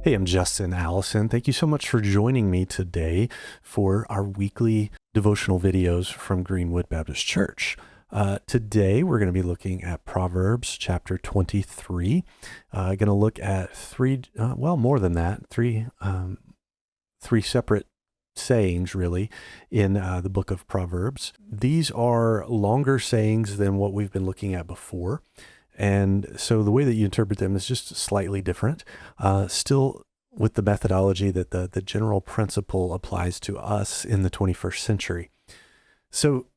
Hey, I'm Justin Allison. Thank you so much for joining me today for our weekly devotional videos from Greenwood Baptist Church. Today, we're going to be looking at Proverbs chapter 23. Going to look at three separate sayings, really, in the book of Proverbs. These are longer sayings than what we've been looking at before. And so the way that you interpret them is just slightly different, still with the methodology that the general principle applies to us in the 21st century. So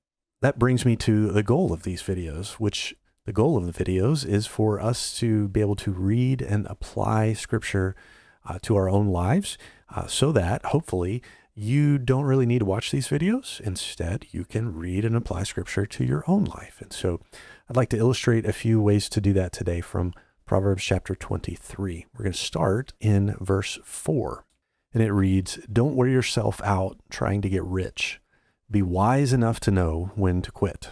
that brings me to the goal of these videos, which the goal of the videos is for us to be able to read and apply scripture to our own lives, so that hopefully you don't really need to watch these videos. Instead, you can read and apply scripture to your own life. And so I'd like to illustrate a few ways to do that today from Proverbs chapter 23. We're going to start in verse 4. And it reads, "Don't wear yourself out trying to get rich. Be wise enough to know when to quit.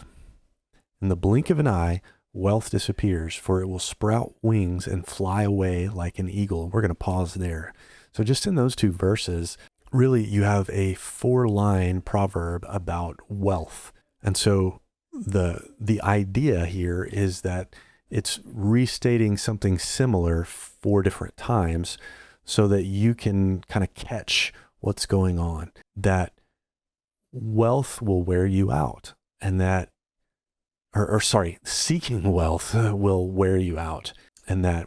In the blink of an eye, wealth disappears, for it will sprout wings and fly away like an eagle." We're going to pause there. So just in those two verses, really you have a 4-line proverb about wealth. And so the idea here is that it's restating something similar 4 different times so that you can kind of catch what's going on. That wealth will wear you out, and that, seeking wealth will wear you out. And that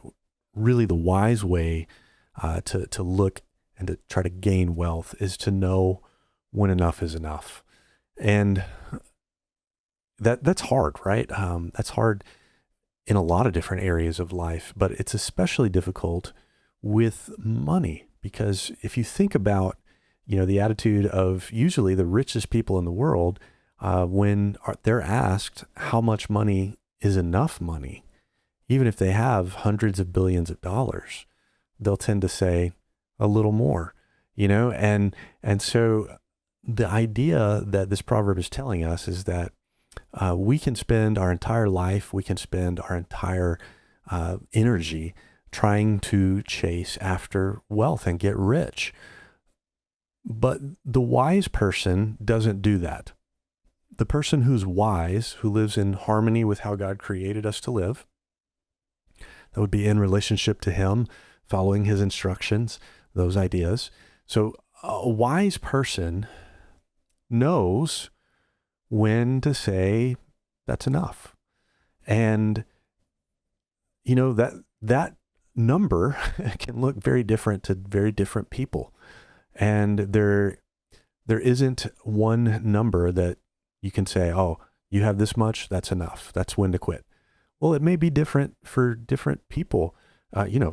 really the wise way to look and to try to gain wealth is to know when enough is enough. And that's hard, right? That's hard in a lot of different areas of life, but it's especially difficult with money, because if you think about, the attitude of usually the richest people in the world, when they're asked how much money is enough money, even if they have hundreds of billions of dollars, they'll tend to say a little more, and so the idea that this proverb is telling us is that we can spend our entire life, we can spend our entire energy trying to chase after wealth and get rich. But the wise person doesn't do that. The person who's wise, who lives in harmony with how God created us to live, that would be in relationship to Him, following His instructions, those ideas. So a wise person knows when to say that's enough. And that number can look very different to very different people. And there isn't one number that you can say, oh, you have this much, that's enough. That's when to quit. Well, it may be different for different people.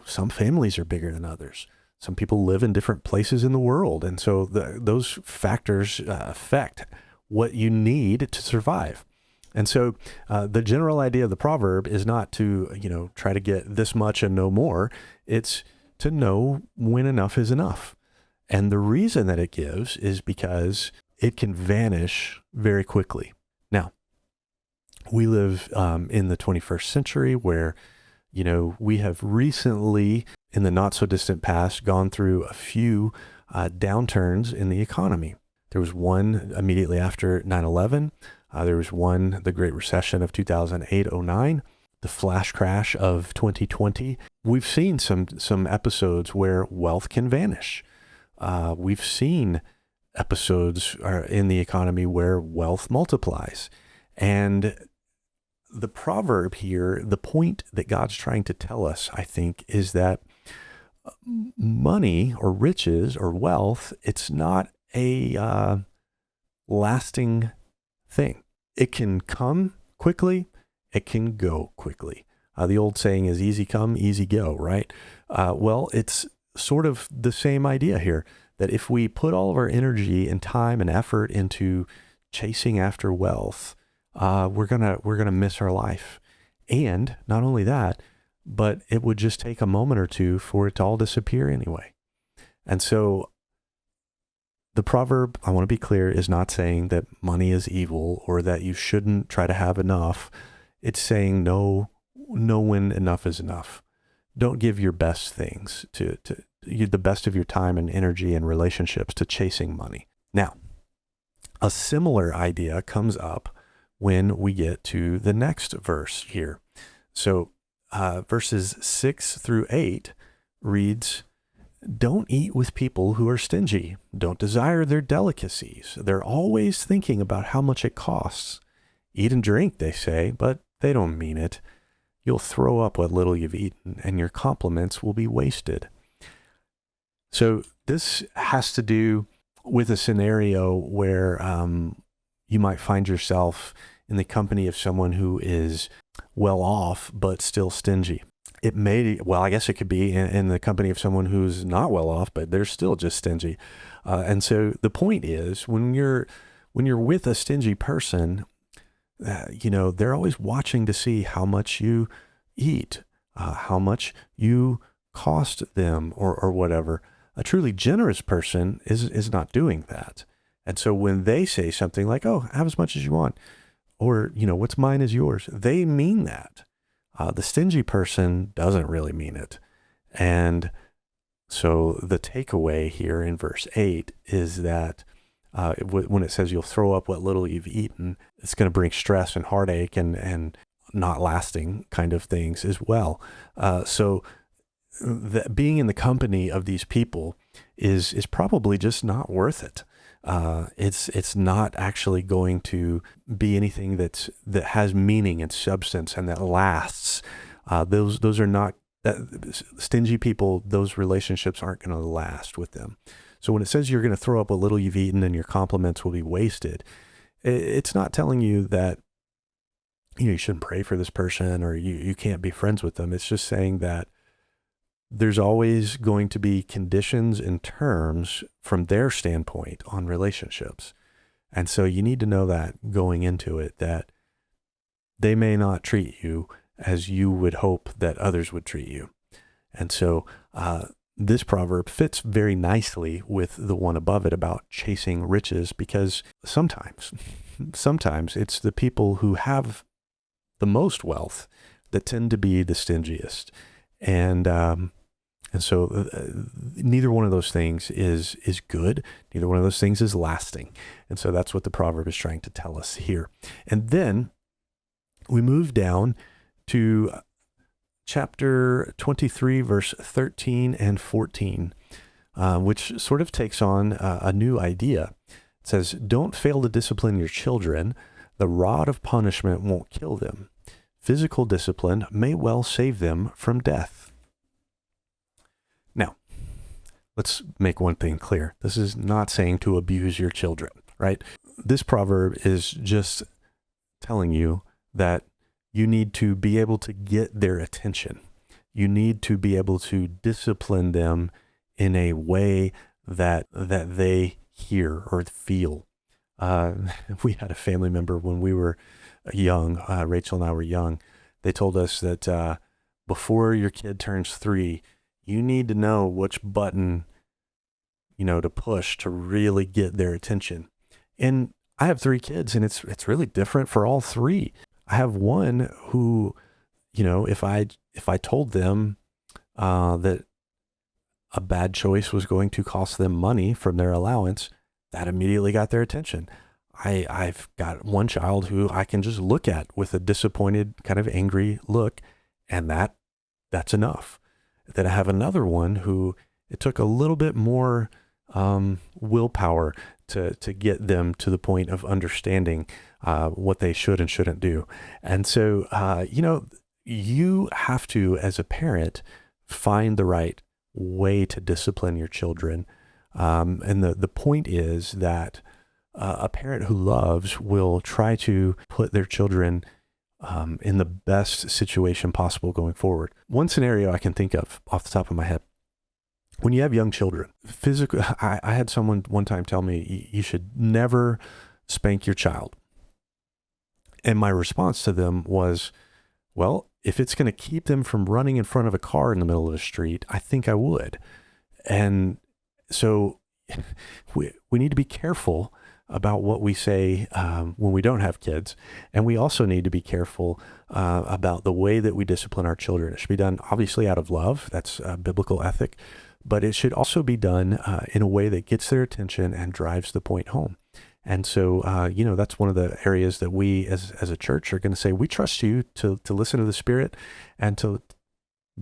Some families are bigger than others. Some people live in different places in the world. And so those factors affect what you need to survive. And so the general idea of the proverb is not to, try to get this much and no more. It's to know when enough is enough. And the reason that it gives is because it can vanish very quickly. Now, we live in the 21st century where, we have recently, in the not so distant past, gone through a few downturns in the economy. There was one immediately after 9/11. There was one, the Great Recession of 2008-09, the flash crash of 2020. We've seen some episodes where wealth can vanish. We've seen episodes in the economy where wealth multiplies. And the proverb here, the point that God's trying to tell us, I think, is that money or riches or wealth, it's not a lasting thing. It can come quickly. It can go quickly. The old saying is easy come, easy go, right? Well, it's sort of the same idea here, that if we put all of our energy and time and effort into chasing after wealth, we're gonna miss our life. And not only that, but it would just take a moment or two for it to all disappear anyway. And so the proverb, I want to be clear, is not saying that money is evil or that you shouldn't try to have enough. It's saying know when enough is enough. Don't give your best things to the best of your time and energy and relationships to chasing money. Now, a similar idea comes up when we get to the next verse here. So verses 6-8 reads, "Don't eat with people who are stingy. Don't desire their delicacies. They're always thinking about how much it costs. Eat and drink, they say, but they don't mean it. You'll throw up what little you've eaten, and your compliments will be wasted." So this has to do with a scenario where you might find yourself in the company of someone who is well off, but still stingy. It may, well, I guess it could be in the company of someone who's not well off, but they're still just stingy. And so the point is, when you're with a stingy person, they're always watching to see how much you eat, how much you cost them, or whatever. A truly generous person is not doing that. And so when they say something like, "Oh, have as much as you want," or, "What's mine is yours," they mean that. The stingy person doesn't really mean it. And so the takeaway here in verse 8 is that when it says you'll throw up what little you've eaten, it's going to bring stress and heartache and not lasting kind of things as well. So being in the company of these people is probably just not worth it. It's not actually going to be anything that has meaning and substance and that lasts. Those are not stingy people. Those relationships aren't going to last with them. So when it says you're going to throw up a little you've eaten and your compliments will be wasted, it's not telling you that you shouldn't pray for this person or you can't be friends with them. It's just saying that there's always going to be conditions and terms from their standpoint on relationships. And so you need to know that going into it, that they may not treat you as you would hope that others would treat you. And so this proverb fits very nicely with the one above it about chasing riches, because sometimes it's the people who have the most wealth that tend to be the stingiest. And so neither one of those things is good. Neither one of those things is lasting. And so that's what the proverb is trying to tell us here. And then we move down to chapter 23, verse 13 and 14, which sort of takes on a new idea. It says, "Don't fail to discipline your children. The rod of punishment won't kill them. Physical discipline may well save them from death." Now, let's make one thing clear. This is not saying to abuse your children, right? This proverb is just telling you that you need to be able to get their attention. You need to be able to discipline them in a way that they hear or feel. We had a family member when we were young, Rachel and I were young. They told us that before your kid turns 3, you need to know which button, to push to really get their attention. And I have 3 kids, and it's really different for all 3. I have one who, if I told them that a bad choice was going to cost them money from their allowance, that immediately got their attention. I've got one child who I can just look at with a disappointed, kind of angry look, and that's enough. Then I have another one who it took a little bit more willpower to get them to the point of understanding what they should and shouldn't do. And so, you have to, as a parent, find the right way to discipline your children. And the point is that a parent who loves will try to put their children in the best situation possible going forward. One scenario I can think of off the top of my head, when you have young children, I had someone one time tell me, you should never spank your child. And my response to them was, well, if it's going to keep them from running in front of a car in the middle of the street, I think I would. And so we need to be careful about what we say when we don't have kids. And we also need to be careful about the way that we discipline our children. It should be done obviously out of love. That's a biblical ethic. but it should also be done in a way that gets their attention and drives the point home. And so, that's one of the areas that we as a church are going to say, we trust you to listen to the Spirit and to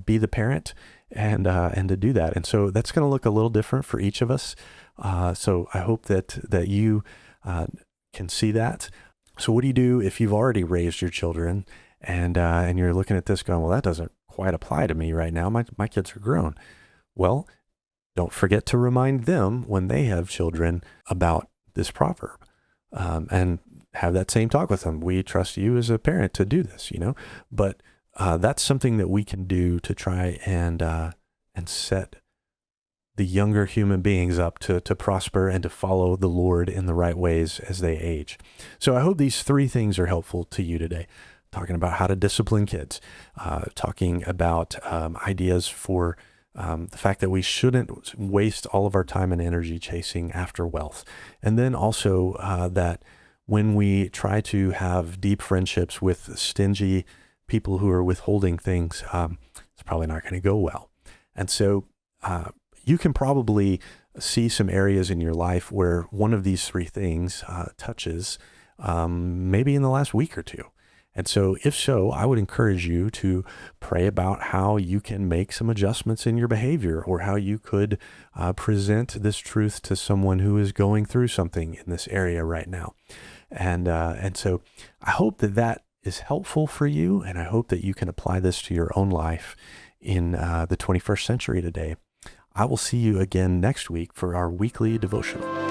be the parent and to do that. And so that's going to look a little different for each of us. So I hope that you can see that. So what do you do if you've already raised your children and you're looking at this going, well, that doesn't quite apply to me right now. My kids are grown. Well, don't forget to remind them when they have children about this proverb, and have that same talk with them. We trust you as a parent to do this, but that's something that we can do to try and set the younger human beings up to prosper and to follow the Lord in the right ways as they age. So I hope these 3 things are helpful to you today. Talking about how to discipline kids, talking about ideas for the fact that we shouldn't waste all of our time and energy chasing after wealth. And then also that when we try to have deep friendships with stingy people who are withholding things, it's probably not going to go well. And so you can probably see some areas in your life where one of these 3 things touches maybe in the last week or 2. And so if so, I would encourage you to pray about how you can make some adjustments in your behavior, or how you could present this truth to someone who is going through something in this area right now. And so I hope that is helpful for you, and I hope that you can apply this to your own life in the 21st century today. I will see you again next week for our weekly devotional.